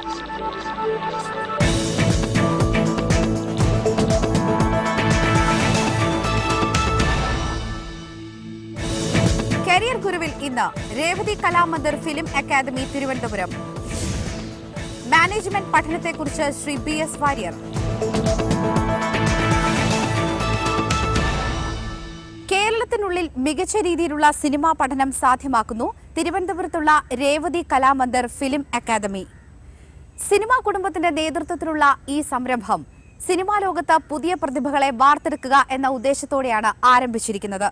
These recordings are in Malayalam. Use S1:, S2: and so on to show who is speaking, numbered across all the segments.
S1: കരിയർ ഗുരുവിൽ ഇന്ന് Revathi Kalamandir film academy Thiruvananthapuram. Management പഠനത്തെക്കുറിച്ച് ശ്രീ BS വാര്യർ. കേരളത്തിനുള്ളിൽ മികച്ച രീതിയിലുള്ള സിനിമാ പഠനം സാധ്യമാക്കുന്നു തിരുവനന്തപുരത്തുള്ള Revathi Kalamandir film academy. Cinema കുടുംബത്തിന്റെ നേതൃത്വത്തിലുള്ള ഈ സംരംഭം സിനിമാ ലോകത്ത് പുതിയ പ്രതിഭകളെ വാർത്തെടുക്കുക എന്ന ഉദ്ദേശത്തോടെയാണ് ആരംഭിച്ചിരിക്കുന്നത്.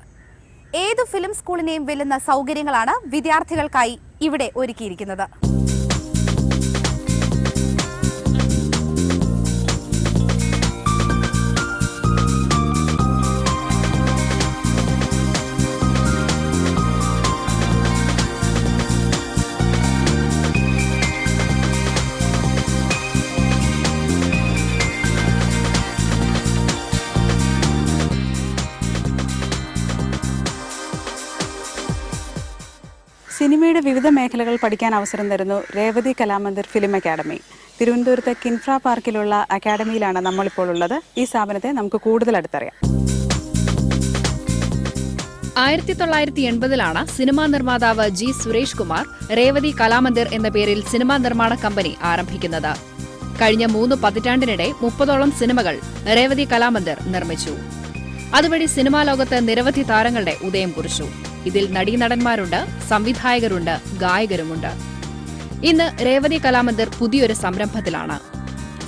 S1: ഏതു ഫിലിം സ്കൂളിനെയും വെല്ലുന്ന സൗകര്യങ്ങളാണ് വിദ്യാർത്ഥികൾക്കായി ഇവിടെ ഒരുക്കിയിരിക്കുന്നത്.
S2: സിനിമയുടെ വിവിധ മേഖലകൾ പഠിക്കാൻ അവസരം തരുന്നു രേവതി കലാമന്ദിർ ഫിലിം അക്കാദമി. തിരുവനന്തപുരത്തെ കിൻഫ്ര പാർക്കിലുള്ള അക്കാദമിയിലാണ് നമ്മളിപ്പോൾ ഉള്ളത്. ഈ സ്ഥാപനത്തെ നമുക്ക് കൂടുതൽ അടുത്തറിയാം.
S3: 1980-ലാണ് സിനിമാ നിർമ്മാതാവ് G. സുരേഷ് കുമാർ രേവതി കലാമന്ദിർ എന്ന പേരിൽ സിനിമാ നിർമ്മാണ കമ്പനി ആരംഭിക്കുന്നത്. കഴിഞ്ഞ 3 പതിറ്റാണ്ടിനിടെ 30ഓളം സിനിമകൾ രേവതി കലാമന്ദിർ നിർമ്മിച്ചു. അതുവഴി സിനിമാ ലോകത്ത് നിരവധി താരങ്ങളുടെ ഉദയം കുറിച്ചു. ഇതിൽ നടീനടന്മാരുണ്ട്, സംവിധായകരുണ്ട്, ഗായകരുമുണ്ട്. ഇന്ന് രേവതി കലാമന്ദിർ പുതിയൊരു സംരംഭത്തിലാണ്.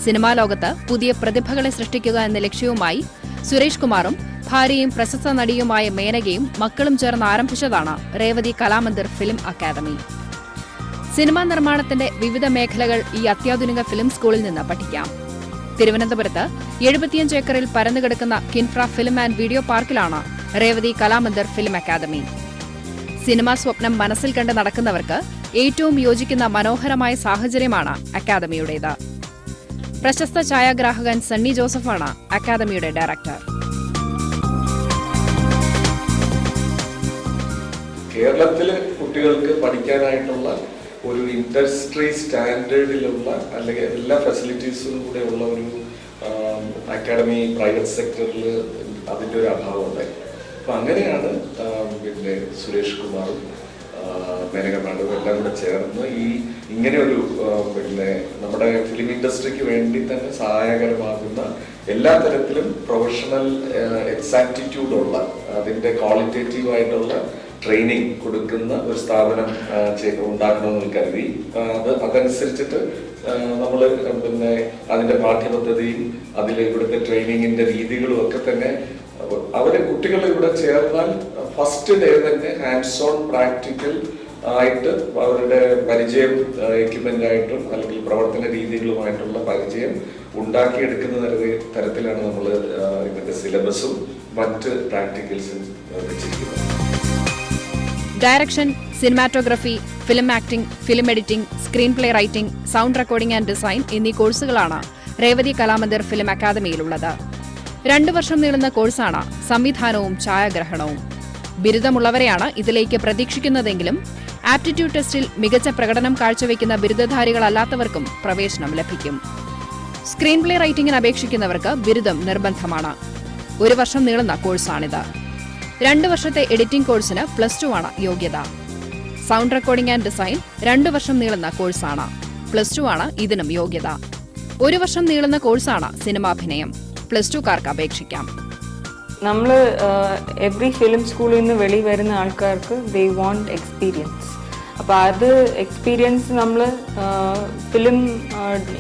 S3: സിനിമാ ലോകത്ത് പുതിയ പ്രതിഭകളെ സൃഷ്ടിക്കുക എന്ന ലക്ഷ്യവുമായി സുരേഷ് കുമാറും ഭാര്യയും പ്രശസ്ത നടിയുമായ മേനകയും മക്കളും ചേർന്ന് ആരംഭിച്ചതാണ് Revathi Kalamandir film academy. Cinema നിർമ്മാണത്തിന്റെ വിവിധ മേഖലകൾ ഈ അത്യാധുനിക ഫിലിം സ്കൂളിൽ നിന്ന് പഠിക്കാം. തിരുവനന്തപുരത്ത് 75 ഏക്കറിൽ പരന്നുകിടക്കുന്ന കിൻഫ്ര ഫിലിം ആൻഡ് വീഡിയോ പാർക്കിലാണ് Revathi Kalamandir film academy. Cinema സ്വപ്നം മനസ്സിൽ കണ്ട് നടക്കുന്നവർക്ക് ഏറ്റവും യോജിക്കുന്ന മനോഹരമായ സാഹചര്യമാണ് അക്കാദമിയുടേത്. പ്രശസ്ത ഛായാഗ്രാഹകൻ സണ്ണി ജോസഫാണ് അക്കാദമിയുടെ ഡയറക്ടർ.
S4: കേരളത്തിലെ കുട്ടികൾക്ക് പഠിക്കാനായിട്ടുള്ള ഒരു ഇൻഡസ്ട്രി സ്റ്റാൻഡേർഡിലുള്ള അല്ലെങ്കിൽ എല്ലാ ഫെസിലിറ്റീസും കൂടെ ഉള്ള ഒരു അക്കാഡമി പ്രൈവറ്റ് സെക്ടറിൽ അതിൻ്റെ ഒരു അഭാവം ഉണ്ടായി. അപ്പം അങ്ങനെയാണ് പിന്നെ സുരേഷ് കുമാറും മേനക മാഡവും എല്ലാം കൂടെ ചേർന്ന് ഇങ്ങനെ ഒരു പിന്നെ നമ്മുടെ ഫിലിം ഇൻഡസ്ട്രിക്ക് വേണ്ടി തന്നെ സഹായകരമാകുന്ന എല്ലാ തരത്തിലും പ്രൊഫഷണൽ എക്സാക്റ്റിറ്റ്യൂഡുള്ള അതിൻ്റെ ക്വാളിറ്റേറ്റീവായിട്ടുള്ള ട്രെയിനിങ് കൊടുക്കുന്ന ഒരു സ്ഥാപനം ഉണ്ടാക്കണമെന്ന് കരുതി. അതനുസരിച്ചിട്ട് നമ്മൾ പിന്നെ അതിൻ്റെ പാഠ്യപദ്ധതിയും അതിൽ ഇവിടുത്തെ ട്രെയിനിങ്ങിൻ്റെ രീതികളും ഒക്കെ തന്നെ കുട്ടികൾ ഇവിടെ ചേർന്നാൽ ഫസ്റ്റ് ഡേ തന്നെ ഹാൻഡ്സ് ഓൺ പ്രാക്ടിക്കൽ ആയിട്ട് അവരുടെ പരിചയം എക്യുപ്മെന്റ് ആയിട്ടും അല്ലെങ്കിൽ പ്രവർത്തന രീതികളുമായിട്ടുള്ള പരിചയം ഉണ്ടാക്കിയെടുക്കുന്ന തരത്തിലാണ് നമ്മൾ ഇതിന്റെ സിലബസും മറ്റ് പ്രാക്ടിക്കൽസും വെച്ചിരിക്കുന്നത്.
S3: Direction, cinematography, film acting, film editing, screen play writing, sound recording and design എന്നീ കോഴ്സുകളാണ് രേവതി കലാമന്ദിർ ഫിലിം അക്കാദമിയിലുള്ളത്. 2 വർഷം നീളുന്ന കോഴ്സാണ് സംവിധാനവും ഛായാഗ്രഹണവും. ബിരുദമുള്ളവരെയാണ് ഇതിലേക്ക് പ്രതീക്ഷിക്കുന്നതെങ്കിലും ആപ്റ്റിറ്റ്യൂഡ് ടെസ്റ്റിൽ മികച്ച പ്രകടനം കാഴ്ചവെക്കുന്ന ബിരുദധാരികളല്ലാത്തവർക്കും പ്രവേശനം ലഭിക്കും. സ്ക്രീൻ പ്ലേ റൈറ്റിംഗിന് അപേക്ഷിക്കുന്നവർക്ക് ബിരുദം നിർബന്ധമാണ്. 1 വർഷം നീളുന്ന കോഴ്സാണിത്. 2 വർഷത്തെ എഡിറ്റിംഗ് കോഴ്സിന് +2 ആണ് യോഗ്യത. സൗണ്ട് റെക്കോർഡിംഗ് ആൻഡ് ഡിസൈൻ 2 വർഷം നീളുന്ന കോഴ്സാണ്. +2 ആണ് ഇതിനും യോഗ്യത. 1 വർഷം നീളുന്ന കോഴ്സാണ് സിനിമാഭിനയം. +2കാർക്ക് അപേക്ഷിക്കാം.
S5: നമ്മൾ എവറി ഫിലിം സ്കൂളിൽ നിന്ന് വെളി വരുന്ന ആൾക്കാർക്ക് ദേ വാണ്ട് എക്സ്പീരിയൻസ്. അപ്പോൾ അത് എക്സ്പീരിയൻസ് നമ്മൾ ഫിലിം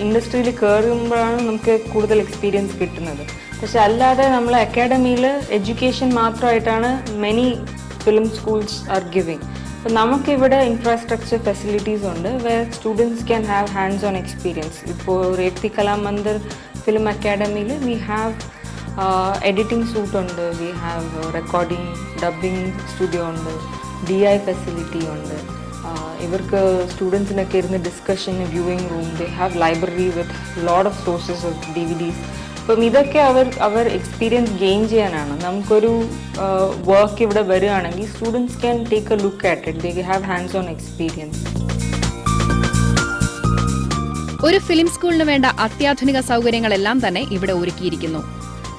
S5: ഇൻഡസ്ട്രിയിൽ കയറുമ്പോഴാണ് നമുക്ക് കൂടുതൽ എക്സ്പീരിയൻസ് കിട്ടുന്നത്. പക്ഷെ അല്ലാതെ നമ്മൾ അക്കാഡമിയിൽ എഡ്യൂക്കേഷൻ മാത്രമായിട്ടാണ് many film schools are giving. അപ്പോൾ നമുക്കിവിടെ ഇൻഫ്രാസ്ട്രക്ചർ ഫെസിലിറ്റീസ് ഉണ്ട് where students can have hands on experience. ഇപ്പോൾ രേവതി കലാമന്ദിർ ഫിലിം അക്കാഡമിയിൽ വി ഹാവ് എഡിറ്റിംഗ് സൂട്ട് ഉണ്ട്, we have recording dubbing studio ഉണ്ട്, DI ഫെസിലിറ്റി ഉണ്ട്. ഇവർക്ക് സ്റ്റുഡൻസിനൊക്കെ ഇരുന്ന് ഡിസ്കഷന് viewing room, they have library with lot of sources of DVDs. അപ്പം ഇതൊക്കെ അവർ എക്സ്പീരിയൻസ് ഗെയിൻ ചെയ്യാനാണ്. നമുക്കൊരു വർക്ക് ഇവിടെ വരികയാണെങ്കിൽ students can take A look at it, they have hands on experience.
S3: ഒരു ഫിലിം സ്കൂളിന് വേണ്ട അത്യാധുനിക സൗകര്യങ്ങളെല്ലാം തന്നെ ഇവിടെ ഒരുക്കിയിരിക്കുന്നു.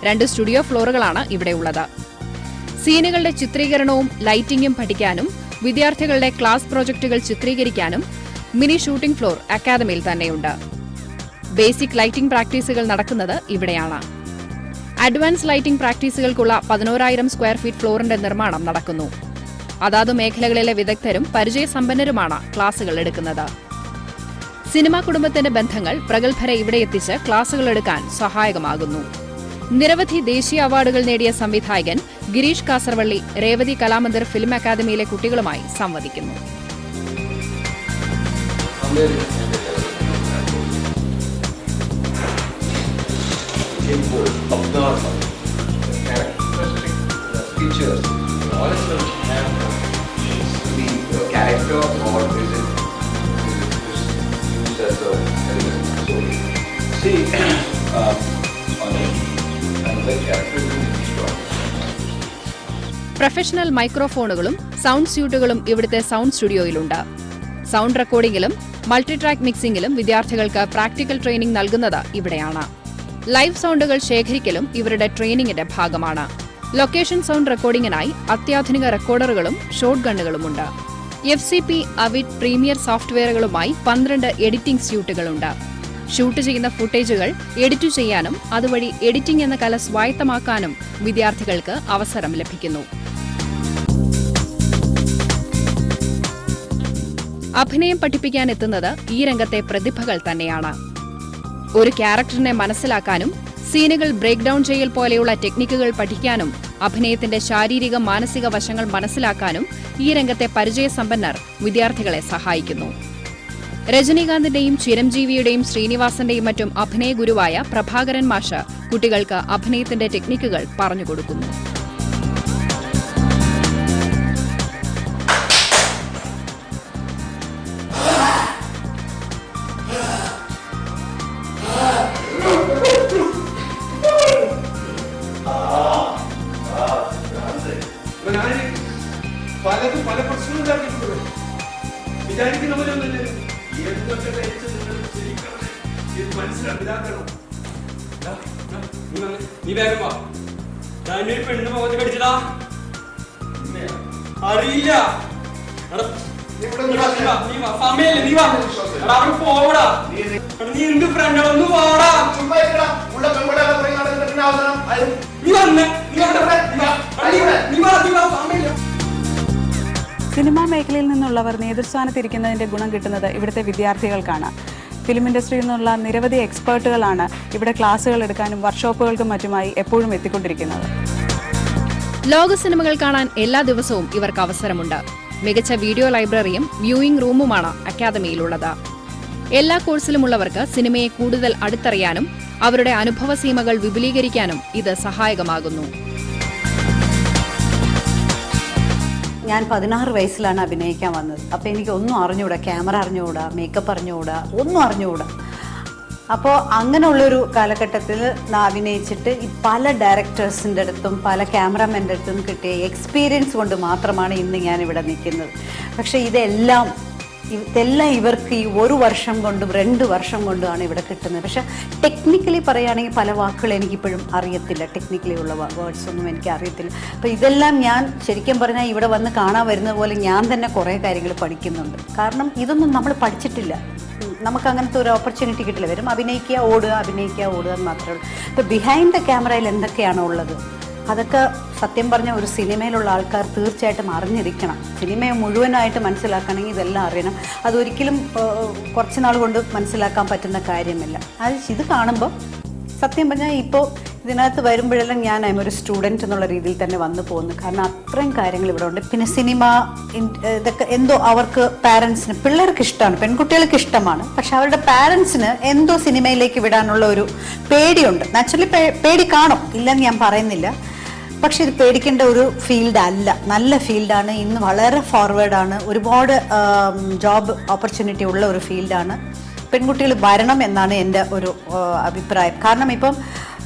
S3: 2 സ്റ്റുഡിയോ ഫ്ലോറുകളാണ് ഇവിടെ ഉള്ളത്. സീനുകളുടെ ചിത്രീകരണവും ലൈറ്റിംഗും പഠിക്കാനും വിദ്യാർത്ഥികളുടെ ക്ലാസ് പ്രോജക്ടുകൾ ചിത്രീകരിക്കാനും മിനി ഷൂട്ടിംഗ് ഫ്ലോർ അക്കാദമിയിൽ തന്നെയുണ്ട്. ബേസിക് ലൈറ്റിംഗ് പ്രാക്ടീസുകൾ നടക്കുന്നത് ഇവിടെയാണ്. അഡ്വാൻസ് ലൈറ്റിംഗ് പ്രാക്ടീസുകൾക്കുള്ള 11,000 സ്ക്വയർ ഫീറ്റ് ഫ്ലോറിന്റെ നിർമ്മാണം നടക്കുന്നു. അതാതു മേഖലകളിലെ വിദഗ്ധരും പരിചയസമ്പന്നരുമാണ് ക്ലാസുകൾ എടുക്കുന്നത്. സിനിമാ കുടുംബത്തിന്റെ ബന്ധങ്ങൾ പ്രഗത്ഭരെ ഇവിടെ എത്തിച്ച് ക്ലാസുകൾ എടുക്കാൻ സഹായകമാകുന്നു. നിരവധി ദേശീയ അവാർഡുകൾ നേടിയ സംവിധായകൻ ഗിരീഷ് കാസർവള്ളി രേവതി കലാമന്ദിർ ഫിലിം അക്കാദമിയിലെ കുട്ടികളുമായി സംവദിക്കുന്നു. പ്രൊഫഷണൽ മൈക്രോഫോണുകളും സൗണ്ട് സ്യൂട്ടുകളും ഇവിടുത്തെ സൗണ്ട് സ്റ്റുഡിയോയിലുണ്ട്. സൗണ്ട് റെക്കോർഡിംഗിലും മൾട്ടിട്രാക്ക് മിക്സിംഗിലും വിദ്യാർത്ഥികൾക്ക് പ്രാക്ടിക്കൽ ട്രെയിനിംഗ് നൽകുന്നത് ഇവിടെയാണ്. ലൈവ് സൗണ്ടുകൾ ശേഖരിക്കലും ഇവരുടെ ട്രെയിനിങ്ങിന്റെ ഭാഗമാണ്. ലൊക്കേഷൻ സൗണ്ട് റെക്കോർഡിംഗിനായി അത്യാധുനിക റെക്കോർഡറുകളും ഷോട്ട് ഗണ്ണുകളുമുണ്ട്. FCP, അവിഡ് പ്രീമിയർ സോഫ്റ്റ്വെയറുകളുമായി 12 എഡിറ്റിംഗ് സ്യൂട്ടുകളുണ്ട്. ഷൂട്ട് ചെയ്യുന്ന ഫുട്ടേജുകൾ എഡിറ്റ് ചെയ്യാനും അതുവഴി എഡിറ്റിംഗ് എന്ന കല സ്വായത്തമാക്കാനും വിദ്യാർത്ഥികൾക്ക് അവസരം ലഭിക്കുന്നു. അഭിനയം പഠിപ്പിക്കാൻ എത്തുന്നത് ഈ രംഗത്തെ പ്രതിഭകൾ തന്നെയാണ്. ഒരു ക്യാരക്ടറിനെ മനസ്സിലാക്കാനും സീനുകൾ ബ്രേക്ക് ഡൌൺ ചെയ്യൽ പോലെയുള്ള ടെക്നിക്കുകൾ പഠിക്കാനും അഭിനയത്തിന്റെ ശാരീരിക മാനസിക വശങ്ങൾ മനസ്സിലാക്കാനും ഈ രംഗത്തെ പരിചയസമ്പന്നർ വിദ്യാർത്ഥികളെ സഹായിക്കുന്നു. രജനീകാന്തിന്റെയും ചിരഞ്ജീവിയുടെയും ശ്രീനിവാസന്റെയും മറ്റും അഭിനയ ഗുരുവായ പ്രഭാകരൻ മാഷ് കുട്ടികൾക്ക് അഭിനയത്തിന്റെ ടെക്നിക്കുകൾ പറഞ്ഞുകൊടുക്കുന്നു.
S6: പല പ്രശ്നങ്ങളും വിചാരിക്കുന്നവരൊന്നുമില്ല. നീ വേഗം വാ. ഞാനൊരു പെണ്ണ് പോകത്ത് കടിച്ചതാ അറിയില്ല. സമയല്ലേ നീ വാ. അവിടെ പോവടാ. നീ എന്ത് ഫ്രണ്ടാ ഒന്ന് പോടാ. നീ വന്നേ.
S2: സിനിമാ മേഖലയിൽ നിന്നുള്ളവർ നേതൃസ്ഥാനത്തിരിക്കുന്നതിന്റെ ഗുണം കിട്ടുന്നത് ഇവിടുത്തെ വിദ്യാർത്ഥികൾക്കാണ്. ഫിലിം ഇൻഡസ്ട്രിയിൽ നിന്നുള്ള നിരവധി എക്സ്പേർട്ടുകളാണ് ഇവിടെ ക്ലാസുകൾ എടുക്കാനും വർക്ക്ഷോപ്പുകൾക്കും മറ്റുമായി എപ്പോഴും എത്തിക്കൊണ്ടിരിക്കുന്നത്.
S3: ലോക സിനിമകൾ കാണാൻ എല്ലാ ദിവസവും ഇവർക്ക് അവസരമുണ്ട്. മികച്ച വീഡിയോ ലൈബ്രറിയും വ്യൂയിംഗ് റൂമുമാണ് അക്കാദമിയിലുള്ളത്. എല്ലാ കോഴ്സിലുമുള്ളവർക്ക് സിനിമയെ കൂടുതൽ അടുത്തറിയാനും അവരുടെ അനുഭവ സീമകൾ വിപുലീകരിക്കാനും ഇത് സഹായകമാകുന്നു.
S7: ഞാൻ 16 വയസ്സിലാണ് അഭിനയിക്കാൻ വന്നത്. അപ്പോൾ എനിക്ക് ഒന്നും അറിഞ്ഞുകൂടാ, ക്യാമറ അറിഞ്ഞുകൂടാ, മേക്കപ്പ് അറിഞ്ഞുകൂടാ, ഒന്നും അറിഞ്ഞുകൂടാ. അപ്പോൾ അങ്ങനെയുള്ളൊരു കാലഘട്ടത്തിൽ അഭിനയിച്ചിട്ട് പല ഡയറക്ടേഴ്സിൻ്റെ അടുത്തും പല ക്യാമറാമാൻ്റെ അടുത്തും കിട്ടിയ എക്സ്പീരിയൻസ് കൊണ്ട് മാത്രമാണ് ഇന്ന് ഞാനിവിടെ നിൽക്കുന്നത്. പക്ഷേ ഇതെല്ലാം ഇവർക്ക് ഈ 1 വർഷം കൊണ്ടും 2 വർഷം കൊണ്ടുമാണ് ഇവിടെ കിട്ടുന്നത്. പക്ഷെ ടെക്നിക്കലി പറയുകയാണെങ്കിൽ പല വാക്കുകൾ എനിക്കിപ്പോഴും അറിയത്തില്ല. ടെക്നിക്കലി ഉള്ള വേർഡ്സ് ഒന്നും എനിക്ക് അറിയത്തില്ല. അപ്പോൾ ഇതെല്ലാം ഞാൻ ശരിക്കും പറഞ്ഞാൽ ഇവിടെ വന്ന് കാണാൻ വരുന്നത് പോലെ ഞാൻ തന്നെ കുറേ കാര്യങ്ങൾ പഠിക്കുന്നുണ്ട്. കാരണം ഇതൊന്നും നമ്മൾ പഠിച്ചിട്ടില്ല. നമുക്ക് അങ്ങനത്തെ ഒരു ഓപ്പർച്യൂണിറ്റി കിട്ടില്ല. വരും അഭിനയിക്കുക ഓടുക എന്ന് മാത്രമേ ഉള്ളൂ. ഇപ്പോൾ ബിഹൈൻഡ് ദ ക്യാമറയിൽ എന്തൊക്കെയാണോ ഉള്ളത് അതൊക്കെ സത്യം പറഞ്ഞ ഒരു സിനിമയിലുള്ള ആൾക്കാർ തീർച്ചയായിട്ടും അറിഞ്ഞിരിക്കണം. സിനിമയെ മുഴുവനായിട്ട് മനസ്സിലാക്കണമെങ്കിൽ ഇതെല്ലാം അറിയണം. അതൊരിക്കലും കുറച്ച് നാൾ കൊണ്ട് മനസ്സിലാക്കാൻ പറ്റുന്ന കാര്യമല്ല. ഇത് കാണുമ്പോൾ സത്യം പറഞ്ഞാൽ ഇപ്പോൾ ഇതിനകത്ത് വരുമ്പോഴെല്ലാം ഞാൻ ഒരു സ്റ്റുഡൻറ്റ് എന്നുള്ള രീതിയിൽ തന്നെ വന്നു പോകുന്നു. കാരണം അത്രയും കാര്യങ്ങൾ ഇവിടെ ഉണ്ട്. പിന്നെ സിനിമ ഇതൊക്കെ എന്തോ അവർക്ക് പാരൻസിന് പിള്ളേർക്ക് ഇഷ്ടമാണ്, പെൺകുട്ടികൾക്ക് ഇഷ്ടമാണ്. പക്ഷെ അവരുടെ പാരൻസിന് എന്തോ സിനിമയിലേക്ക് വിടാനുള്ള ഒരു പേടിയുണ്ട്. നാച്ചുറലി പേടി കാണും, ഇല്ലെന്ന് ഞാൻ പറയുന്നില്ല. പക്ഷെ ഇത് പേടിക്കേണ്ട ഒരു ഫീൽഡ് അല്ല, നല്ല ഫീൽഡാണ്. ഇന്ന് വളരെ ഫോർവേഡാണ്. ഒരുപാട് ജോബ് ഓപ്പർച്യൂണിറ്റി ഉള്ള ഒരു ഫീൽഡാണ്. പെൺകുട്ടികൾ വരണം എന്നാണ് എൻ്റെ ഒരു അഭിപ്രായം. കാരണം ഇപ്പം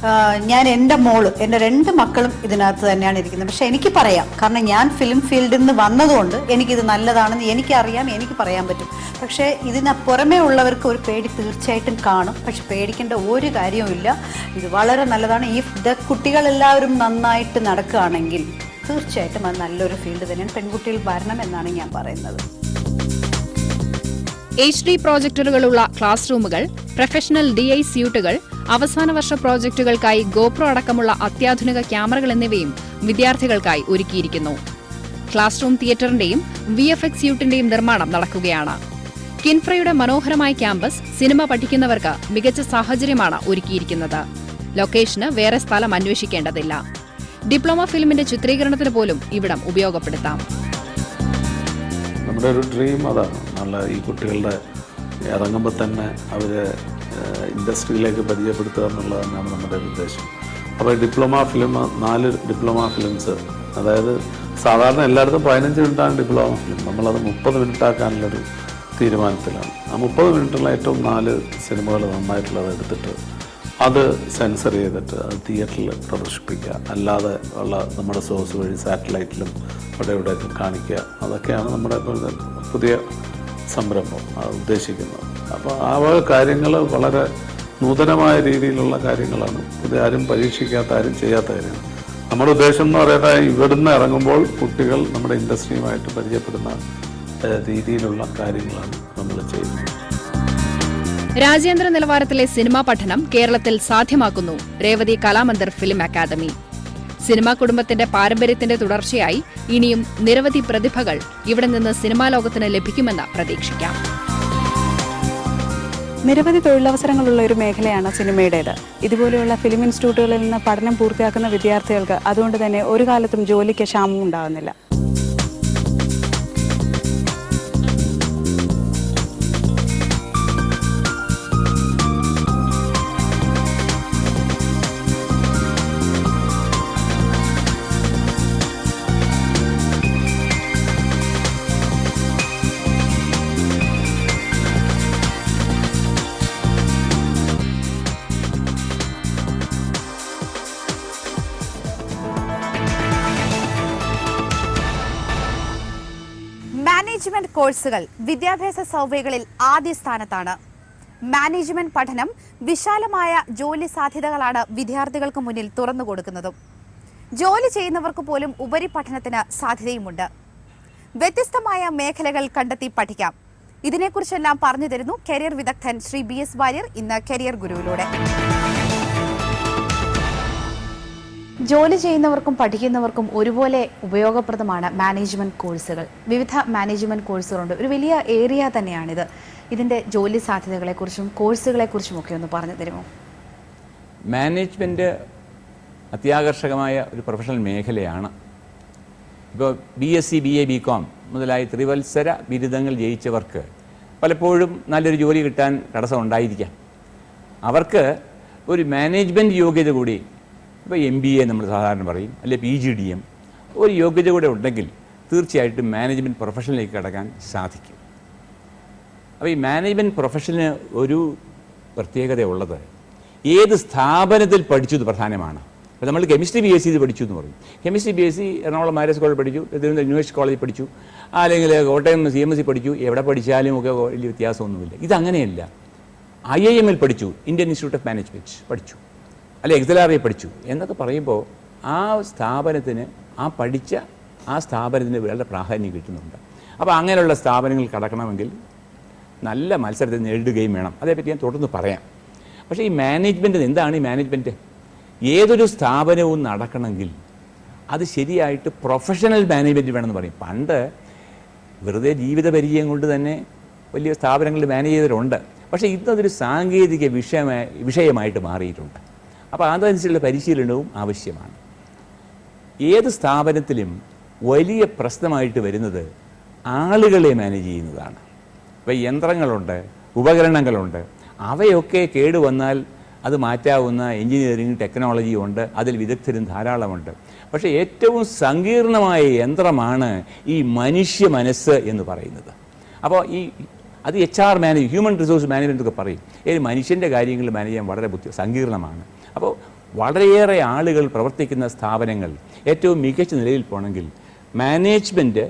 S7: ഞാൻ എൻ്റെ മോള്, എൻ്റെ 2 മക്കളും ഇതിനകത്ത് തന്നെയാണ് ഇരിക്കുന്നത്. പക്ഷെ എനിക്ക് പറയാം, കാരണം ഞാൻ ഫിലിം ഫീൽഡിൽ നിന്ന് വന്നതുകൊണ്ട് എനിക്കിത് നല്ലതാണെന്ന് എനിക്കറിയാം, എനിക്ക് പറയാൻ പറ്റും. പക്ഷേ ഇതിന് പുറമേ ഉള്ളവർക്ക് ഒരു പേടി തീർച്ചയായിട്ടും കാണും. പക്ഷെ പേടിക്കേണ്ട ഒരു കാര്യവുമില്ല. ഇത് വളരെ നല്ലതാണ്. ഈ കുട്ടികളെല്ലാവരും നന്നായിട്ട് നടക്കുകയാണെങ്കിൽ തീർച്ചയായിട്ടും അത് നല്ലൊരു ഫീൽഡ് തന്നെയാണ്. പെൺകുട്ടികൾ വരണം എന്നാണ് ഞാൻ പറയുന്നത്.
S3: HD പ്രോജക്ടറുകളുള്ള ക്ലാസ് റൂമുകൾ, പ്രൊഫഷണൽ DI സ്യൂട്ടുകൾ, അവസാന വർഷ പ്രോജക്ടുകൾക്കായി ഗോപ്രോ അടക്കമുള്ള അത്യാധുനിക ക്യാമറകൾ എന്നിവയും വിദ്യാർത്ഥികൾക്കായി ഒരുക്കിയിരിക്കുന്നു. ക്ലാസ് റൂം തിയേറ്ററിന്റെയും VFX സ്യൂട്ടിന്റെയും നിർമ്മാണം നടക്കുകയാണ്. കിൻഫ്രയുടെ മനോഹരമായ ക്യാമ്പസ് സിനിമ പഠിക്കുന്നവർക്ക് മികച്ച സാഹചര്യമാണ് ഒരുക്കിയിരിക്കുന്നത്. ലൊക്കേഷന് വേറെ സ്ഥലം അന്വേഷിക്കേണ്ടതില്ല. ഡിപ്ലോമ ഫിലിമിന്റെ ചിത്രീകരണത്തിന് പോലും ഇവിടം ഉപയോഗപ്പെടുത്താം.
S8: നമ്മുടെ ഒരു ഡ്രീം അതാണ്. നല്ല ഈ കുട്ടികളുടെ ഇറങ്ങുമ്പോൾ തന്നെ അവരെ ഇൻഡസ്ട്രിയിലേക്ക് പരിചയപ്പെടുത്തുക എന്നുള്ളത് തന്നെയാണ് നമ്മുടെ ഉദ്ദേശം. അപ്പോൾ ഡിപ്ലോമ ഫിലിം 4 ഡിപ്ലോമ ഫിലിംസ്, അതായത് സാധാരണ എല്ലായിടത്തും 15 മിനിറ്റാണ് ഡിപ്ലോമ ഫിലിം, നമ്മളത് 30 മിനിറ്റ് ആക്കാനുള്ളൊരു തീരുമാനത്തിലാണ്. ആ 30 മിനിറ്റുള്ള ഏറ്റവും 4 സിനിമകൾ നന്നായിട്ടുള്ളത് എടുത്തിട്ട് അത് സെൻസർ ചെയ്തിട്ട് അത് തിയേറ്ററിൽ പ്രദർശിപ്പിക്കുക, അല്ലാതെ ഉള്ള നമ്മുടെ സോഴ്സ് വഴി സാറ്റലൈറ്റിലും അവിടെ ഇവിടെയൊക്കെ കാണിക്കുക. അതൊക്കെയാണ് നമ്മുടെ പുതിയ സംരംഭം ഉദ്ദേശിക്കുന്നത്. അപ്പോൾ ആ വക കാര്യങ്ങൾ വളരെ നൂതനമായ രീതിയിലുള്ള കാര്യങ്ങളാണ്. പുതിയ ആരും പരീക്ഷിക്കാത്ത, ആരും ചെയ്യാത്ത കാര്യങ്ങൾ. നമ്മുടെ ഉദ്ദേശം എന്ന് പറയുന്നത് ഇവിടുന്ന് ഇറങ്ങുമ്പോൾ കുട്ടികൾ നമ്മുടെ ഇൻഡസ്ട്രിയുമായിട്ട് പരിചയപ്പെടുന്ന രീതിയിലുള്ള കാര്യങ്ങളാണ് നമ്മൾ ചെയ്യുന്നത്.
S3: രാജ്യാന്തര നിലവാരത്തിലെ സിനിമാ പഠനം കേരളത്തിൽ സാധ്യമാക്കുന്നു Revathi Kalamandir film academy. Cinema കുടുംബത്തിന്റെ പാരമ്പര്യത്തിന്റെ തുടർച്ചയായി ഇനിയും നിരവധി പ്രതിഭകൾ ഇവിടെ നിന്ന് സിനിമാ ലോകത്തിന് ലഭിക്കുമെന്ന് പ്രതീക്ഷിക്കാം.
S2: നിരവധി തൊഴിലവസരങ്ങളുള്ള ഒരു മേഖലയാണ് സിനിമയുടേത്. ഇതുപോലെയുള്ള ഫിലിം ഇൻസ്റ്റിറ്റ്യൂട്ടുകളിൽ നിന്ന് പഠനം പൂർത്തിയാക്കുന്ന വിദ്യാർത്ഥികൾക്ക് അതുകൊണ്ട് തന്നെ ഒരു കാലത്തും ജോലിക്ക് ക്ഷാമം ഉണ്ടാകുന്നില്ല.
S1: മാനേജ്മെന്റ് കോഴ്സുകൾ വിദ്യാഭ്യാസ സർവേകളിൽ ആദ്യ സ്ഥാനത്താണ്. മാനേജ്മെന്റ് പഠനം വിശാലമായ ജോലി സാധ്യതകളാണ് വിദ്യാർത്ഥികൾക്ക് മുന്നിൽ തുറന്നു കൊടുക്കുന്നതും. ജോലി ചെയ്യുന്നവർക്ക് പോലും ഉപരിപഠനത്തിന് സാധ്യതയുമുണ്ട്. വ്യത്യസ്തമായ മേഖലകൾ കണ്ടെത്തി പഠിക്കാം. ഇതിനെക്കുറിച്ചെല്ലാം പറഞ്ഞു തരുന്നു കരിയർ വിദഗ്ധൻ ശ്രീ BS വാര്യർ ഇന്ന് കരിയർ ഗുരുവിലൂടെ. ജോലി ചെയ്യുന്നവർക്കും പഠിക്കുന്നവർക്കും ഒരുപോലെ ഉപയോഗപ്രദമാണ് മാനേജ്മെന്റ് കോഴ്സുകൾ. വിവിധ മാനേജ്മെന്റ് കോഴ്സുകളുണ്ട്. ഒരു വലിയ ഏരിയ തന്നെയാണിത്. ഇതിൻ്റെ ജോലി സാധ്യതകളെക്കുറിച്ചും കോഴ്സുകളെക്കുറിച്ചും ഒക്കെ ഒന്ന് പറഞ്ഞു തരുമോ?
S9: മാനേജ്മെൻറ്റ് അത്യാകർഷകമായ ഒരു പ്രൊഫഷണൽ മേഖലയാണ്. ഇപ്പോൾ BSc, BA, BCom മുതലായ ത്രിവത്സര ബിരുദങ്ങൾ ജയിച്ചവർക്ക് പലപ്പോഴും നല്ലൊരു ജോലി കിട്ടാൻ തടസ്സം ഉണ്ടായിരിക്കാം. അവർക്ക് ഒരു മാനേജ്മെൻറ്റ് യോഗ്യത കൂടി, ഇപ്പോൾ MBA നമ്മൾ സാധാരണ പറയും, അല്ലെങ്കിൽ PGDM, ഒരു യോഗ്യത കൂടെ ഉണ്ടെങ്കിൽ തീർച്ചയായിട്ടും മാനേജ്മെൻറ്റ് പ്രൊഫഷനിലേക്ക് കടക്കാൻ സാധിക്കും. അപ്പോൾ ഈ മാനേജ്മെൻറ്റ് പ്രൊഫഷന് ഒരു പ്രത്യേകത ഉള്ളത് ഏത് സ്ഥാപനത്തിൽ പഠിച്ചത് പ്രധാനമാണ്. അപ്പോൾ നമ്മൾ കെമിസ്ട്രി BSc പഠിച്ചു എന്ന് പറയും. Chemistry BSc Ernakulam marriage college പഠിച്ചു, തിരുവനന്തപുരം യൂണിവേഴ്സിറ്റി കോളേജിൽ പഠിച്ചു, അല്ലെങ്കിൽ കോട്ടയം CMSc പഠിച്ചു. എവിടെ പഠിച്ചാലും ഒക്കെ വലിയ വ്യത്യാസമൊന്നുമില്ല. ഇതങ്ങനെയല്ല. IIM പഠിച്ചു, ഇന്ത്യൻ ഇൻസ്റ്റിറ്റ്യൂട്ട് ഓഫ് മാനേജ്മെൻറ്റ് പഠിച്ചു, അല്ലെ XLRI പഠിച്ചു എന്നൊക്കെ പറയുമ്പോൾ ആ സ്ഥാപനത്തിന്, ആ സ്ഥാപനത്തിന് വളരെ പ്രാധാന്യം കിട്ടുന്നുണ്ട്. അപ്പോൾ അങ്ങനെയുള്ള സ്ഥാപനങ്ങൾ കടക്കണമെങ്കിൽ നല്ല മത്സരത്തിൽ നേരിടുകയും വേണം. അതേപ്പറ്റി ഞാൻ തുടർന്ന് പറയാം. പക്ഷേ ഈ മാനേജ്മെൻറ്റ്, എന്താണ് ഈ മാനേജ്മെൻറ്റ്? ഏതൊരു സ്ഥാപനവും നടക്കണമെങ്കിൽ അത് ശരിയായിട്ട് പ്രൊഫഷണൽ മാനേജ്മെൻറ്റ് വേണമെന്ന് പറയും. പണ്ട് വെറുതെ ജീവിത പരിചയം കൊണ്ട് തന്നെ വലിയ സ്ഥാപനങ്ങളിൽ മാനേജ് ചെയ്തവരുണ്ട്. പക്ഷേ ഇന്നതൊരു സാങ്കേതിക വിഷയമായിട്ട് മാറിയിട്ടുണ്ട്. അപ്പോൾ അതനുസരിച്ചുള്ള പരിശീലനവും ആവശ്യമാണ്. ഏത് സ്ഥാപനത്തിലും വലിയ പ്രശ്നമായിട്ട് വരുന്നത് ആളുകളെ മാനേജ് ചെയ്യുന്നതാണ്. ഇപ്പോൾ യന്ത്രങ്ങളുണ്ട്, ഉപകരണങ്ങളുണ്ട്, അവയൊക്കെ കേടുവന്നാൽ അത് മാറ്റാവുന്ന എൻജിനീയറിംഗ് ടെക്നോളജി ഉണ്ട്, അതിൽ വിദഗ്ധരും ധാരാളമുണ്ട്. പക്ഷേ ഏറ്റവും സങ്കീർണമായ യന്ത്രമാണ് ഈ മനുഷ്യ മനസ്സ് എന്ന് പറയുന്നത്. അപ്പോൾ അത് HR ഹ്യൂമൻ റിസോഴ്സ് മാനേജ്മെൻറ്റ് ഒക്കെ പറയും. മനുഷ്യൻ്റെ കാര്യങ്ങൾ മാനേജ് ചെയ്യാൻ വളരെ സങ്കീർണമാണ്. അപ്പോൾ വളരെയേറെ ആളുകൾ പ്രവർത്തിക്കുന്ന സ്ഥാപനങ്ങൾ ഏറ്റവും മികച്ച നിലയിൽ പോകണമെങ്കിൽ മാനേജ്മെൻറ്റ്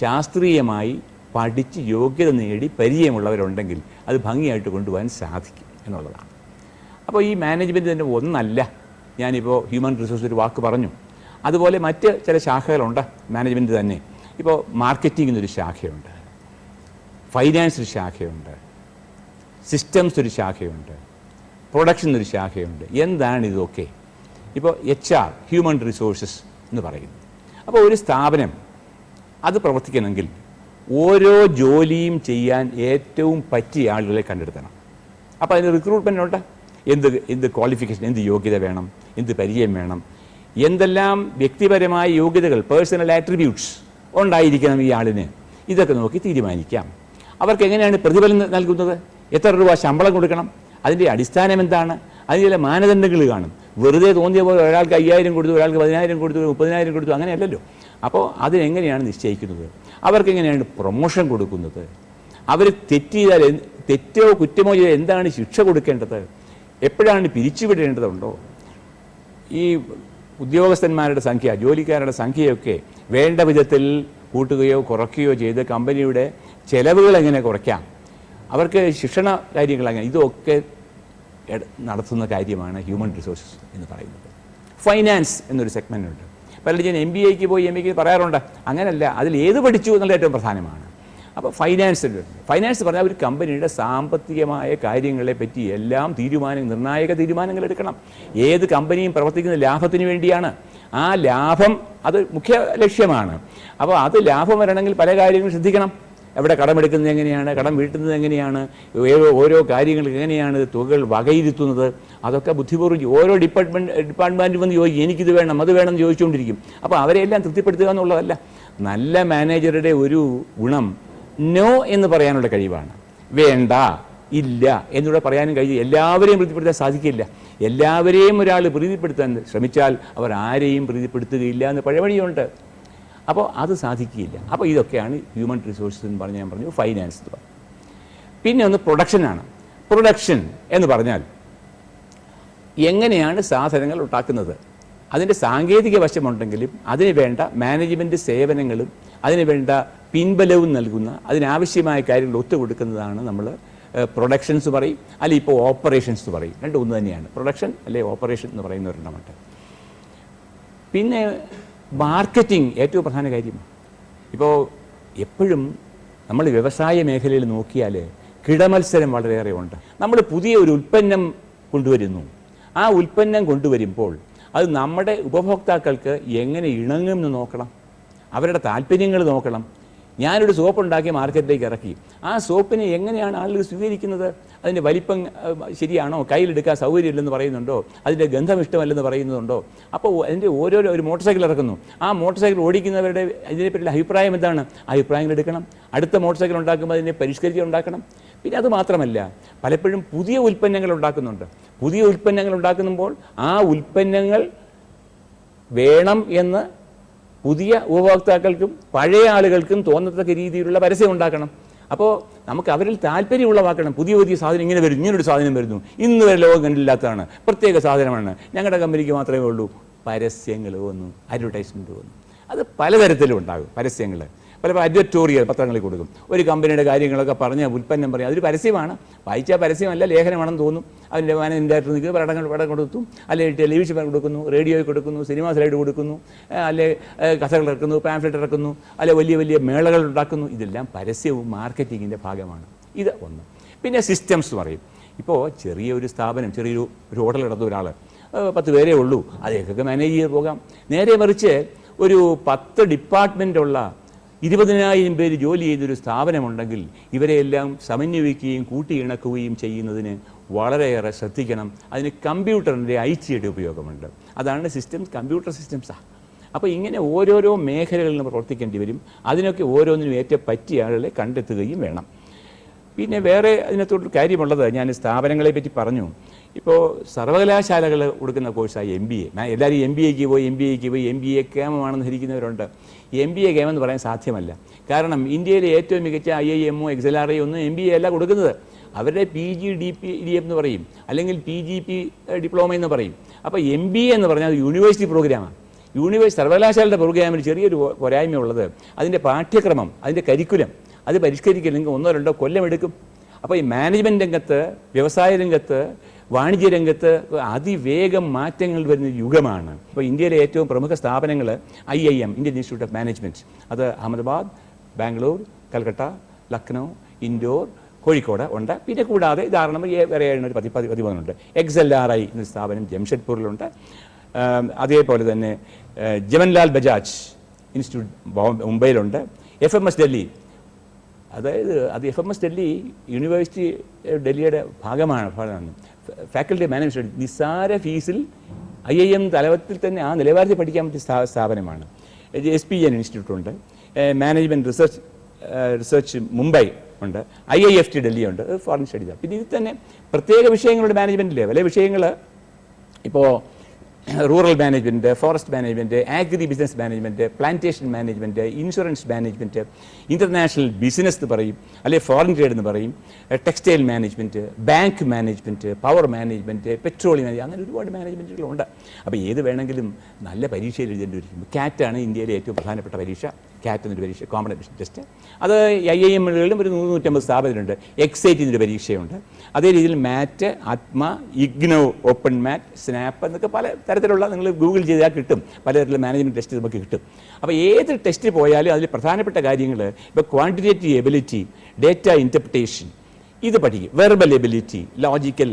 S9: ശാസ്ത്രീയമായി പഠിച്ച് യോഗ്യത നേടി പരിചയമുള്ളവരുണ്ടെങ്കിൽ അത് ഭംഗിയായിട്ട് കൊണ്ടുപോകാൻ സാധിക്കും എന്നുള്ളതാണ്. അപ്പോൾ ഈ മാനേജ്മെൻറ്റ് തന്നെ ഒന്നല്ല. ഞാനിപ്പോൾ ഹ്യൂമൻ റിസോഴ്സ് ഒരു വാക്ക് പറഞ്ഞു. അതുപോലെ മറ്റ് ചില ശാഖകളുണ്ട് മാനേജ്മെൻറ്റ് തന്നെ. ഇപ്പോൾ മാർക്കറ്റിംഗ് എന്നൊരു ശാഖയുണ്ട്, ഫൈനാൻസ് ഒരു ശാഖയുണ്ട്, സിസ്റ്റംസ് ഒരു ശാഖയുണ്ട്, പ്രൊഡക്ഷൻ എന്നൊരു ശാഖയുണ്ട്. എന്താണ് ഇതൊക്കെ? ഇപ്പോൾ HR ഹ്യൂമൻ റിസോഴ്സസ് എന്ന് പറയുന്നു. അപ്പോൾ ഒരു സ്ഥാപനം അത് പ്രവർത്തിക്കണമെങ്കിൽ ഓരോ ജോലിയും ചെയ്യാൻ ഏറ്റവും പറ്റിയ ആളുകളെ കണ്ടെടുത്തണം. അപ്പോൾ അതിന് റിക്രൂട്ട്മെൻ്റ് ഉണ്ട്. എന്ത് ക്വാളിഫിക്കേഷൻ, എന്ത് യോഗ്യത വേണം, എന്ത് പരിചയം വേണം, എന്തെല്ലാം വ്യക്തിപരമായ യോഗ്യതകൾ, പേഴ്സണൽ ആട്രിബ്യൂട്ട്സ് ഉണ്ടായിരിക്കണം ഈ ആളിന്, ഇതൊക്കെ നോക്കി തീരുമാനിക്കാം. അവർക്ക് എങ്ങനെയാണ് പ്രതിഫലം നൽകുന്നത്, എത്ര രൂപ ശമ്പളം കൊടുക്കണം, അതിൻ്റെ അടിസ്ഥാനം എന്താണ്, അതിന് ചില മാനദണ്ഡങ്ങൾ കാണും. വെറുതെ തോന്നിയ പോലെ ഒരാൾക്ക് 5000 കൊടുത്തു, ഒരാൾക്ക് 10000 കൊടുത്തു, 30000 കൊടുത്തു, അങ്ങനെയല്ലല്ലോ. അപ്പോൾ അതിനെങ്ങനെയാണ് നിശ്ചയിക്കുന്നത്, അവർക്കെങ്ങനെയാണ് പ്രൊമോഷൻ കൊടുക്കുന്നത്, അവർ തെറ്റ് ചെയ്താൽ തെറ്റോ കുറ്റമോ ചെയ്താൽ എന്താണ് ശിക്ഷ കൊടുക്കേണ്ടത്, എപ്പോഴാണ് പിരിച്ചുവിടേണ്ടതുണ്ടോ, ഈ ഉദ്യോഗസ്ഥന്മാരുടെ സംഖ്യ, ജോലിക്കാരുടെ സംഖ്യയൊക്കെ വേണ്ട വിധത്തിൽ കൂട്ടുകയോ കുറയ്ക്കുകയോ ചെയ്ത് കമ്പനിയുടെ ചെലവുകൾ എങ്ങനെ കുറയ്ക്കാം, അവർക്ക് ശിക്ഷണ കാര്യങ്ങൾ അങ്ങനെ, ഇതൊക്കെ നടത്തുന്ന കാര്യമാണ് ഹ്യൂമൻ റിസോഴ്സസ് എന്ന് പറയുന്നത്. ഫൈനാൻസ് എന്നൊരു സെഗ്മെൻ്റ് ഉണ്ട്. പലരും ഞാൻ MBAക്ക് പോയി MBAക്ക് പറയാറുണ്ട്. അങ്ങനെയല്ല, അതിൽ ഏത് പഠിച്ചു എന്നുള്ള ഏറ്റവും പ്രധാനമാണ്. അപ്പോൾ ഫൈനാൻസ് പറഞ്ഞാൽ ഒരു കമ്പനിയുടെ സാമ്പത്തികമായ കാര്യങ്ങളെ പറ്റി എല്ലാം നിർണായക തീരുമാനങ്ങൾ എടുക്കണം. ഏത് കമ്പനിയും പ്രവർത്തിക്കുന്ന ലാഭത്തിന് വേണ്ടിയാണ്. ആ ലാഭം അത് മുഖ്യ ലക്ഷ്യമാണ്. അപ്പോൾ അത് ലാഭം വരണമെങ്കിൽ പല കാര്യങ്ങളും ശ്രദ്ധിക്കണം. എവിടെ കടമെടുക്കുന്നത് എങ്ങനെയാണ്, കടം വീട്ടുന്നത് എങ്ങനെയാണ്, ഓരോ കാര്യങ്ങൾ എങ്ങനെയാണ് തുകകൾ വകയിരുത്തുന്നത്, അതൊക്കെ ബുദ്ധിപൂർവ്വം ഓരോ ഡിപ്പാർട്ട്മെൻറ്റ് വന്ന് ചോദിക്കും, എനിക്കിത് വേണം അത് വേണം എന്ന് ചോദിച്ചുകൊണ്ടിരിക്കും. അപ്പോൾ അവരെല്ലാം തൃപ്തിപ്പെടുത്തുക എന്നുള്ളതല്ല. നല്ല മാനേജറുടെ ഒരു ഗുണം നോ എന്ന് പറയാനുള്ള കഴിവാണ്. വേണ്ട, ഇല്ല എന്നിവിടെ പറയാനും കഴിയും. എല്ലാവരെയും പ്രീതിപ്പെടുത്താൻ സാധിക്കില്ല. എല്ലാവരെയും ഒരാൾ പ്രീതിപ്പെടുത്താൻ ശ്രമിച്ചാൽ അവർ ആരെയും പ്രീതിപ്പെടുത്തുകയില്ല എന്ന് പഴമൊഴിയുണ്ട്. അപ്പോൾ അത് സാധിക്കുകയില്ല. അപ്പോൾ ഇതൊക്കെയാണ് ഹ്യൂമൻ റിസോഴ്സസ് എന്ന് പറഞ്ഞ് ഞാൻ പറഞ്ഞു. ഫൈനാൻസ് എന്ന് പറഞ്ഞു. പിന്നെ ഒന്ന് പ്രൊഡക്ഷനാണ്. പ്രൊഡക്ഷൻ എന്ന് പറഞ്ഞാൽ എങ്ങനെയാണ് സാധനങ്ങൾ ഉണ്ടാക്കുന്നത്, അതിൻ്റെ സാങ്കേതിക വശമുണ്ടെങ്കിലും അതിന് വേണ്ട മാനേജ്മെൻറ്റ് സേവനങ്ങളും അതിന് വേണ്ട പിൻബലവും നൽകുന്ന അതിനാവശ്യമായ കാര്യങ്ങൾ ഒത്തുകൊടുക്കുന്നതാണ് നമ്മൾ പ്രൊഡക്ഷൻസ് പറയും, അല്ലെങ്കിൽ ഇപ്പോൾ ഓപ്പറേഷൻസ് എന്ന് പറയും. രണ്ടും ഒന്ന് തന്നെയാണ്. പ്രൊഡക്ഷൻ അല്ലെങ്കിൽ ഓപ്പറേഷൻ എന്ന് പറയുന്ന ഒരെണ്ണമുണ്ട്. പിന്നെ മാർക്കറ്റിംഗ് ഏറ്റവും പ്രധാന കാര്യമാണ്. ഇപ്പോൾ എപ്പോഴും നമ്മൾ വ്യവസായ മേഖലയിൽ നോക്കിയാൽ കിടമത്സരം വളരെയേറെ ഉണ്ട്. നമ്മൾ പുതിയ ഒരു ഉൽപ്പന്നം കൊണ്ടുവരുന്നു. ആ ഉൽപ്പന്നം കൊണ്ടുവരുമ്പോൾ അത് നമ്മുടെ ഉപഭോക്താക്കൾക്ക് എങ്ങനെ ഇണങ്ങുമെന്ന് നോക്കണം, അവരുടെ താല്പര്യങ്ങൾ നോക്കണം. ഞാനൊരു സോപ്പ് ഉണ്ടാക്കി മാർക്കറ്റിലേക്ക് ഇറക്കി, ആ സോപ്പിനെ എങ്ങനെയാണ് ആളുകൾ സ്വീകരിക്കുന്നത്, അതിൻ്റെ വലിപ്പം ശരിയാണോ, കയ്യിലെടുക്കാൻ സൗകര്യമില്ലെന്ന് പറയുന്നുണ്ടോ, അതിൻ്റെ ഗന്ധം ഇഷ്ടമല്ലെന്ന് പറയുന്നുണ്ടോ. അപ്പോൾ അതിൻ്റെ ഓരോരോ ഒരു മോട്ടോർ സൈക്കിൾ ഇറക്കുന്നു, ആ മോട്ടോർ സൈക്കിൾ ഓടിക്കുന്നവരുടെ ഇതിനെപ്പറ്റിയുള്ള അഭിപ്രായം എന്താണ്, അഭിപ്രായങ്ങൾ എടുക്കണം. അടുത്ത മോട്ടോർ സൈക്കിൾ ഉണ്ടാക്കുമ്പോൾ അതിനെ പരിഷ്കരിച്ച് ഉണ്ടാക്കണം. പിന്നെ അത് മാത്രമല്ല, പലപ്പോഴും പുതിയ ഉൽപ്പന്നങ്ങൾ ഉണ്ടാക്കുന്നുണ്ട്. പുതിയ ഉൽപ്പന്നങ്ങൾ ഉണ്ടാക്കുമ്പോൾ ആ ഉൽപ്പന്നങ്ങൾ വേണം എന്ന് പുതിയ ഉപഭോക്താക്കൾക്കും പഴയ ആളുകൾക്കും തോന്നത്തക്ക രീതിയിലുള്ള പരസ്യം ഉണ്ടാക്കണം. അപ്പോൾ നമുക്ക് അവരിൽ താല്പര്യം ഉളവാക്കണം. പുതിയ പുതിയ സാധനം ഇങ്ങനെ വരും, ഇങ്ങനൊരു സാധനം വരുന്നു, ഇന്ന് വരെ ലോകം കണ്ടില്ലാത്തതാണ്, പ്രത്യേക സാധനമാണ്, ഞങ്ങളുടെ കമ്പനിക്ക് മാത്രമേ ഉള്ളൂ. പരസ്യങ്ങൾ വന്നു, അഡ്വർടൈസ്മെൻറ്റ് വന്നു. അത് പലതരത്തിലും ഉണ്ടാകും പരസ്യങ്ങൾ. പലപ്പോൾ അഡ്വർട്ടോറിയൽ പത്രങ്ങളിൽ കൊടുക്കും. ഒരു കമ്പനിയുടെ കാര്യങ്ങളൊക്കെ പറഞ്ഞ് ഉൽപ്പന്നം പറയും, അതൊരു പരസ്യമാണ്. വായിച്ചാൽ പരസ്യമല്ല, ലേഖനമാണെന്ന് തോന്നും. അതിൻ്റെ മാനേജിംഗ് ഡയറക്ടർ നിൽക്കുന്നത് പടം കൊടുത്തു, അല്ലെങ്കിൽ ടെലിവിഷൻ കൊടുക്കുന്നു, റേഡിയോയിൽ കൊടുക്കുന്നു, സിനിമ സ്ലൈഡ് കൊടുക്കുന്നു, അല്ലെ കഥകൾ ഇറക്കുന്നു, പാംഫ്ലെറ്റ് ഇറക്കുന്നു, അല്ലെ വലിയ വലിയ മേളകൾ ഉണ്ടാക്കുന്നു. ഇതെല്ലാം പരസ്യവും മാർക്കറ്റിങ്ങിൻ്റെ ഭാഗമാണ്. ഇത് ഒന്ന്. പിന്നെ സിസ്റ്റംസ് പറയും. ഇപ്പോൾ ചെറിയൊരു സ്ഥാപനം, ഒരു ഹോട്ടൽ നടത്തുന്ന ഒരാൾ 10 പേരേ ഉള്ളൂ, അതേക്കൊക്കെ മാനേജ് ചെയ്ത് പോകാം. നേരെ മറിച്ച് ഒരു 10 ഡിപ്പാർട്ട്മെൻറ്റുള്ള 20,000 പേര് ജോലി ചെയ്തൊരു സ്ഥാപനമുണ്ടെങ്കിൽ ഇവരെയെല്ലാം സമന്വയിക്കുകയും കൂട്ടിയിണക്കുകയും ചെയ്യുന്നതിന് വളരെയേറെ ശ്രദ്ധിക്കണം. അതിന് കമ്പ്യൂട്ടറിൻ്റെ ഐടിയുടെ ഉപയോഗമുണ്ട്. അതാണ് സിസ്റ്റംസ്, കമ്പ്യൂട്ടർ സിസ്റ്റംസാണ്. അപ്പോൾ ഇങ്ങനെ ഓരോരോ മേഖലകളിൽ നിന്ന് പ്രവർത്തിക്കേണ്ടി വരും. അതിനൊക്കെ ഓരോന്നിനും ഏറ്റവും പറ്റിയ ആളുകളെ കണ്ടെത്തുകയും വേണം. പിന്നെ വേറെ അതിനകത്തോട്ട് കാര്യമുള്ളത്, ഞാൻ സ്ഥാപനങ്ങളെ പറ്റി പറഞ്ഞു. ഇപ്പോൾ സർവകലാശാലകൾ കൊടുക്കുന്ന കോഴ്സായി MBA. എല്ലാവരും MBAക്ക് പോയി MBA കേമമാണെന്ന് ധരിക്കുന്നവരുണ്ട്. MBA കേമെന്ന് പറയാൻ സാധ്യമല്ല. കാരണം ഇന്ത്യയിലെ ഏറ്റവും മികച്ച IIM XLRI ഒന്നും MBA അല്ല കൊടുക്കുന്നത്. അവരുടെ PG DPDM എന്ന് പറയും, അല്ലെങ്കിൽ PGP ഡിപ്ലോമ എന്ന് പറയും. അപ്പോൾ MBA എന്ന് പറഞ്ഞാൽ അത് യൂണിവേഴ്സിറ്റി പ്രോഗ്രാമാണ്. സർവകലാശാലയുടെ പ്രോഗ്രാമിന് ചെറിയൊരു പോരായ്മയുള്ളത് അതിൻ്റെ പാഠ്യക്രമം, അതിൻ്റെ കരിക്കുലം അത് പരിഷ്കരിക്കണമെങ്കിൽ 1-2 കൊല്ലമെടുക്കും. അപ്പോൾ ഈ മാനേജ്മെൻറ്റ് രംഗത്ത്, വ്യവസായ രംഗത്ത്, വാണിജ്യ രംഗത്ത് അതിവേഗം മാറ്റങ്ങൾ വരുന്ന യുഗമാണ്. ഇപ്പോൾ ഇന്ത്യയിലെ ഏറ്റവും പ്രമുഖ സ്ഥാപനങ്ങൾ IIM, Indian institute of management, അത് അഹമ്മദാബാദ്, ബാംഗ്ലൂർ, കൽക്കട്ട, ലക്നൗ, ഇൻഡോർ, കോഴിക്കോട് ഉണ്ട്. പിന്നെ കൂടാതെ ഉദാഹരണം വേറെ ഒരു 13 XLRI എന്ന സ്ഥാപനം ജംഷഡ്പൂരിലുണ്ട്. അതേപോലെ തന്നെ ജവഹർലാൽ ബജാജ് ഇൻസ്റ്റിറ്റ്യൂട്ട് മുംബൈയിലുണ്ട്. FMS ഡൽഹി, അതായത് അത് FMS ഡൽഹി യൂണിവേഴ്സിറ്റി ഡൽഹിയുടെ ഭാഗമാണ്. ഫാക്കൽറ്റി മാനേജ്മെൻറ്റ് നിസ്സാര ഫീസിൽ IIM തലത്തിൽ തന്നെ ആ നിലവാരത്തിൽ പഠിക്കാൻ പറ്റിയ സ്ഥാപനമാണ്. SPN ഇൻസ്റ്റിറ്റ്യൂട്ട് ഉണ്ട്, മാനേജ്മെൻറ്റ് റിസർച്ച് മുംബൈ ഉണ്ട്, IIFT ഡൽഹി ഉണ്ട്, ഫോറിൻ സ്റ്റഡീസ്. പിന്നെ ഇതിൽ തന്നെ പ്രത്യേക വിഷയങ്ങളുടെ മാനേജ്മെൻറ്റിലെ പല വിഷയങ്ങൾ, ഇപ്പോൾ rural management, forest management, agri business management, plantation management, insurance management, international business എന്ന് പറയും, അല്ലെങ്കിൽ ഫോറിൻ ട്രേഡ് എന്ന് പറയും, textile management, bank management, power management, petroleum management, അങ്ങനെ ഒരുപാട് മാനേജ്മെൻറ്റുകളുണ്ട്. അപ്പോൾ ഏത് വേണമെങ്കിലും നല്ല പരീക്ഷയിൽ എഴുതേണ്ടിയിരിക്കും. CAT ഇന്ത്യയിലെ ഏറ്റവും പ്രധാനപ്പെട്ട പരീക്ഷ. CAT എന്നൊരു പരീക്ഷ, കോമ്പറ്റൻസ് ടെസ്റ്റ്. അത് IIMകളിലും ഒരു 150 സ്ഥാപനങ്ങളുണ്ട്. XAT എന്നൊരു പരീക്ഷയുണ്ട്. അതേ രീതിയിൽ മാറ്റ്, ആത്മ, ഇഗ്നോ, ഓപ്പൺ മാറ്റ്, സ്നാപ്പ് എന്നൊക്കെ പല തരത്തിലുള്ള, നിങ്ങൾ ഗൂഗിൾ ചെയ്താൽ കിട്ടും, പലതരത്തിലുള്ള മാനേജ്മെൻറ്റ് ടെസ്റ്റ് നമുക്ക് കിട്ടും. അപ്പോൾ ഏത് ടെസ്റ്റ് പോയാലും അതിൽ പ്രധാനപ്പെട്ട കാര്യങ്ങൾ, ഇപ്പോൾ ക്വാണ്ടിറ്റേറ്റീവ് എബിലിറ്റി, ഡേറ്റ ഇൻ്റർപ്രിട്ടേഷൻ, ഇത് പഠിക്കും. വെർബൽ എബിലിറ്റി, ലോജിക്കൽ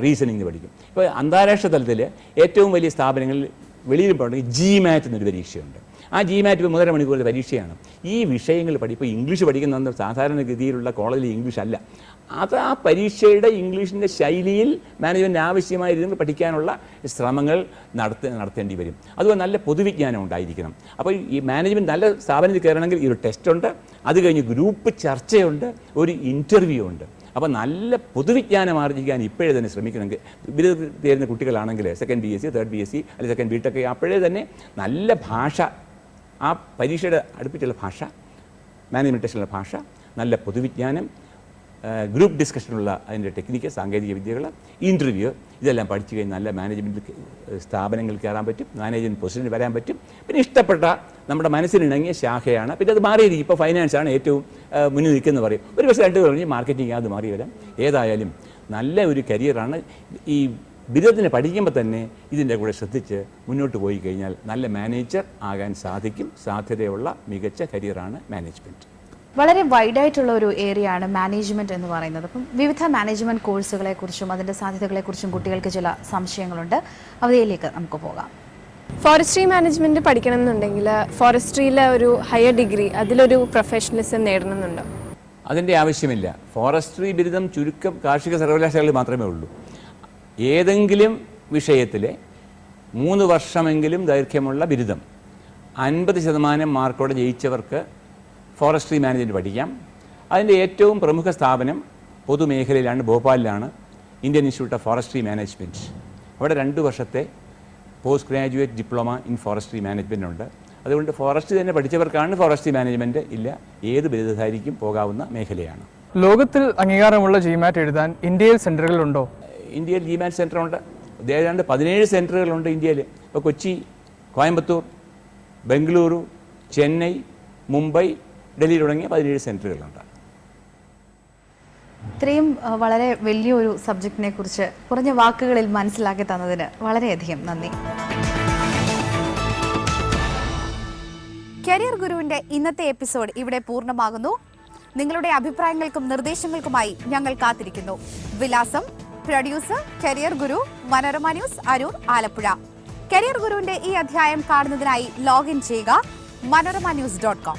S9: റീസണിങ് പഠിക്കും. ഇപ്പോൾ അന്താരാഷ്ട്ര തലത്തിൽ ഏറ്റവും വലിയ സ്ഥാപനങ്ങളിൽ വെളിയിൽ പോകണമെങ്കിൽ GMAT എന്നൊരു പരീക്ഷയുണ്ട്. ആ GMAT 1.5 മണിക്കൂർ പരീക്ഷയാണ്. ഈ വിഷയങ്ങൾ ഇപ്പോൾ ഇംഗ്ലീഷ് പഠിക്കുന്ന സാധാരണഗതിയിലുള്ള കോളേജിൽ ഇംഗ്ലീഷ് അല്ല. അത് ആ പരീക്ഷയുടെ ഇംഗ്ലീഷിൻ്റെ ശൈലിയിൽ മാനേജ്മെൻറ്റ് ആവശ്യമായ രീതിയിൽ പഠിക്കാനുള്ള ശ്രമങ്ങൾ നടത്തേണ്ടി വരും. അതുപോലെ നല്ല പൊതുവിജ്ഞാനം ഉണ്ടായിരിക്കണം. അപ്പോൾ ഈ മാനേജ്മെൻറ്റ് നല്ല സ്ഥാപനത്തിൽ കയറണമെങ്കിൽ ഈ ഒരു ടെസ്റ്റുണ്ട്, അത് കഴിഞ്ഞ് ഗ്രൂപ്പ് ചർച്ചയുണ്ട്, ഒരു ഇൻ്റർവ്യൂ ഉണ്ട്. അപ്പോൾ നല്ല പൊതുവിജ്ഞാനം ആർജിക്കാൻ ഇപ്പോഴേ തന്നെ ശ്രമിക്കണമെങ്കിൽ, ബിരുദത്തിൽ ചേരുന്ന കുട്ടികളാണെങ്കിൽ സെക്കൻഡ് BSc, തേർഡ് BSc അല്ലെങ്കിൽ സെക്കൻഡ് BTech അപ്പോഴേ തന്നെ നല്ല ഭാഷ, ആ പരീക്ഷയുടെ അടുപ്പിച്ചുള്ള ഭാഷ, മാനേജ്മെൻറ്റ് ടെസ്റ്റിലുള്ള ഭാഷ, നല്ല പൊതുവിജ്ഞാനം, ഗ്രൂപ്പ് ഡിസ്കഷനുള്ള അതിൻ്റെ ടെക്നിക്ക്, സാങ്കേതിക വിദ്യകൾ, ഇൻ്റർവ്യൂ, ഇതെല്ലാം പഠിച്ചു കഴിഞ്ഞാൽ നല്ല മാനേജ്മെൻറ്റ് സ്ഥാപനങ്ങളിൽ കയറാൻ പറ്റും, മാനേജ്മെൻറ്റ് പൊസിഷനിൽ വരാൻ പറ്റും. പിന്നെ ഇഷ്ടപ്പെട്ട നമ്മുടെ മനസ്സിനിണങ്ങിയ ശാഖയാണ്. പിന്നെ അത് മാറിയിരിക്കും. ഇപ്പോൾ ഫൈനാൻസാണ് ഏറ്റവും മുന്നിൽ നിൽക്കുന്നത് പറയും. ഒരു പക്ഷേ 2 കഴിഞ്ഞ് മാർക്കറ്റിംഗ് അത് മാറി വരാം. ഏതായാലും നല്ല ഒരു കരിയറാണ്. ഈ ബിരുദത്തിന് പഠിക്കുമ്പോൾ തന്നെ ഇതിൻ്റെ കൂടെ ശ്രദ്ധിച്ച് മുന്നോട്ട് പോയി കഴിഞ്ഞാൽ നല്ല മാനേജർ ആകാൻ സാധിക്കും. സാധ്യതയുള്ള മികച്ച കരിയറാണ് മാനേജ്മെൻറ്റ്.
S1: വളരെ വൈഡായിട്ടുള്ള ഒരു ഏരിയ ആണ് മാനേജ്മെന്റ് എന്ന് പറയുന്നത്. അപ്പം വിവിധ മാനേജ്മെന്റ് കോഴ്സുകളെക്കുറിച്ചും അതിൻ്റെ സാധ്യതകളെക്കുറിച്ചും കുട്ടികൾക്ക് ചില സംശയങ്ങളുണ്ട്. അവയിലേക്ക് നമുക്ക് പോകാം.
S10: ഫോറസ്ട്രി മാനേജ്മെന്റ് പഠിക്കണം എന്നുണ്ടെങ്കിൽ ഫോറസ്ട്രിയിലെ ഒരു ഹയർ ഡിഗ്രി, അതിലൊരു പ്രൊഫഷണലിസം നേടണമെന്നുണ്ടോ?
S9: അതിൻ്റെ ആവശ്യമില്ല. ഫോറസ്ട്രി ബിരുദം ചുരുക്കം കാർഷിക സർവകലാശാലകളിൽ മാത്രമേ ഉള്ളൂ. ഏതെങ്കിലും വിഷയത്തിലെ 3 വർഷമെങ്കിലും ദൈർഘ്യമുള്ള ബിരുദം 50% മാർക്കോടെ ജയിച്ചവർക്ക് ഫോറസ്ട്രി മാനേജ്മെൻറ്റ് പഠിക്കാം. അതിൻ്റെ ഏറ്റവും പ്രമുഖ സ്ഥാപനം പൊതുമേഖലയിലാണ്, ഭോപ്പാലിലാണ്, Indian institute of forestry management. അവിടെ 2 വർഷത്തെ post graduate diploma in forestry management ഉണ്ട്. അതുകൊണ്ട് ഫോറസ്ട്രി തന്നെ പഠിച്ചവർക്കാണ് ഫോറസ്ട്രി മാനേജ്മെൻറ്റ് ഇല്ല, ഏത് ബിരുദധാരിക്കും പോകാവുന്ന മേഖലയാണ്.
S6: ലോകത്തിൽ അംഗീകാരമുള്ള GMAT എഴുതാൻ ഇന്ത്യയിൽ സെൻറ്ററുകളുണ്ടോ?
S9: ഇന്ത്യയിൽ GMAT സെൻറ്ററുണ്ട്. ഏതാണ്ട് 17 സെൻറ്ററുകളുണ്ട് ഇന്ത്യയിൽ. ഇപ്പോൾ കൊച്ചി, കോയമ്പത്തൂർ, ബംഗളൂരു, ചെന്നൈ, മുംബൈ, ഡൽഹി തുടങ്ങിയ 17 സെൻറ്ററുകളുണ്ട്.
S1: ഇത്രയും വളരെ വലിയൊരു സബ്ജക്റ്റിനെ കുറിച്ച് കുറഞ്ഞ വാക്കുകളിൽ മനസ്സിലാക്കി തന്നതിന് വളരെയധികം നന്ദി. കരിയർ ഗുരുവിന്റെ ഇന്നത്തെ എപ്പിസോഡ് ഇവിടെ പൂർണ്ണമാകുന്നു. നിങ്ങളുടെ അഭിപ്രായങ്ങൾക്കും നിർദ്ദേശങ്ങൾക്കുമായി ഞങ്ങൾ കാത്തിരിക്കുന്നു. വിലാസം: പ്രൊഡ്യൂസർ കരിയർ ഗുരു, മനോരമ ന്യൂസ്, അരൂർ, ആലപ്പുഴ. കരിയർ ഗുരുവിന്റെ ഈ അധ്യായം കാണുന്നതിനായി ലോഗിൻ ചെയ്യുക manoromanews.com.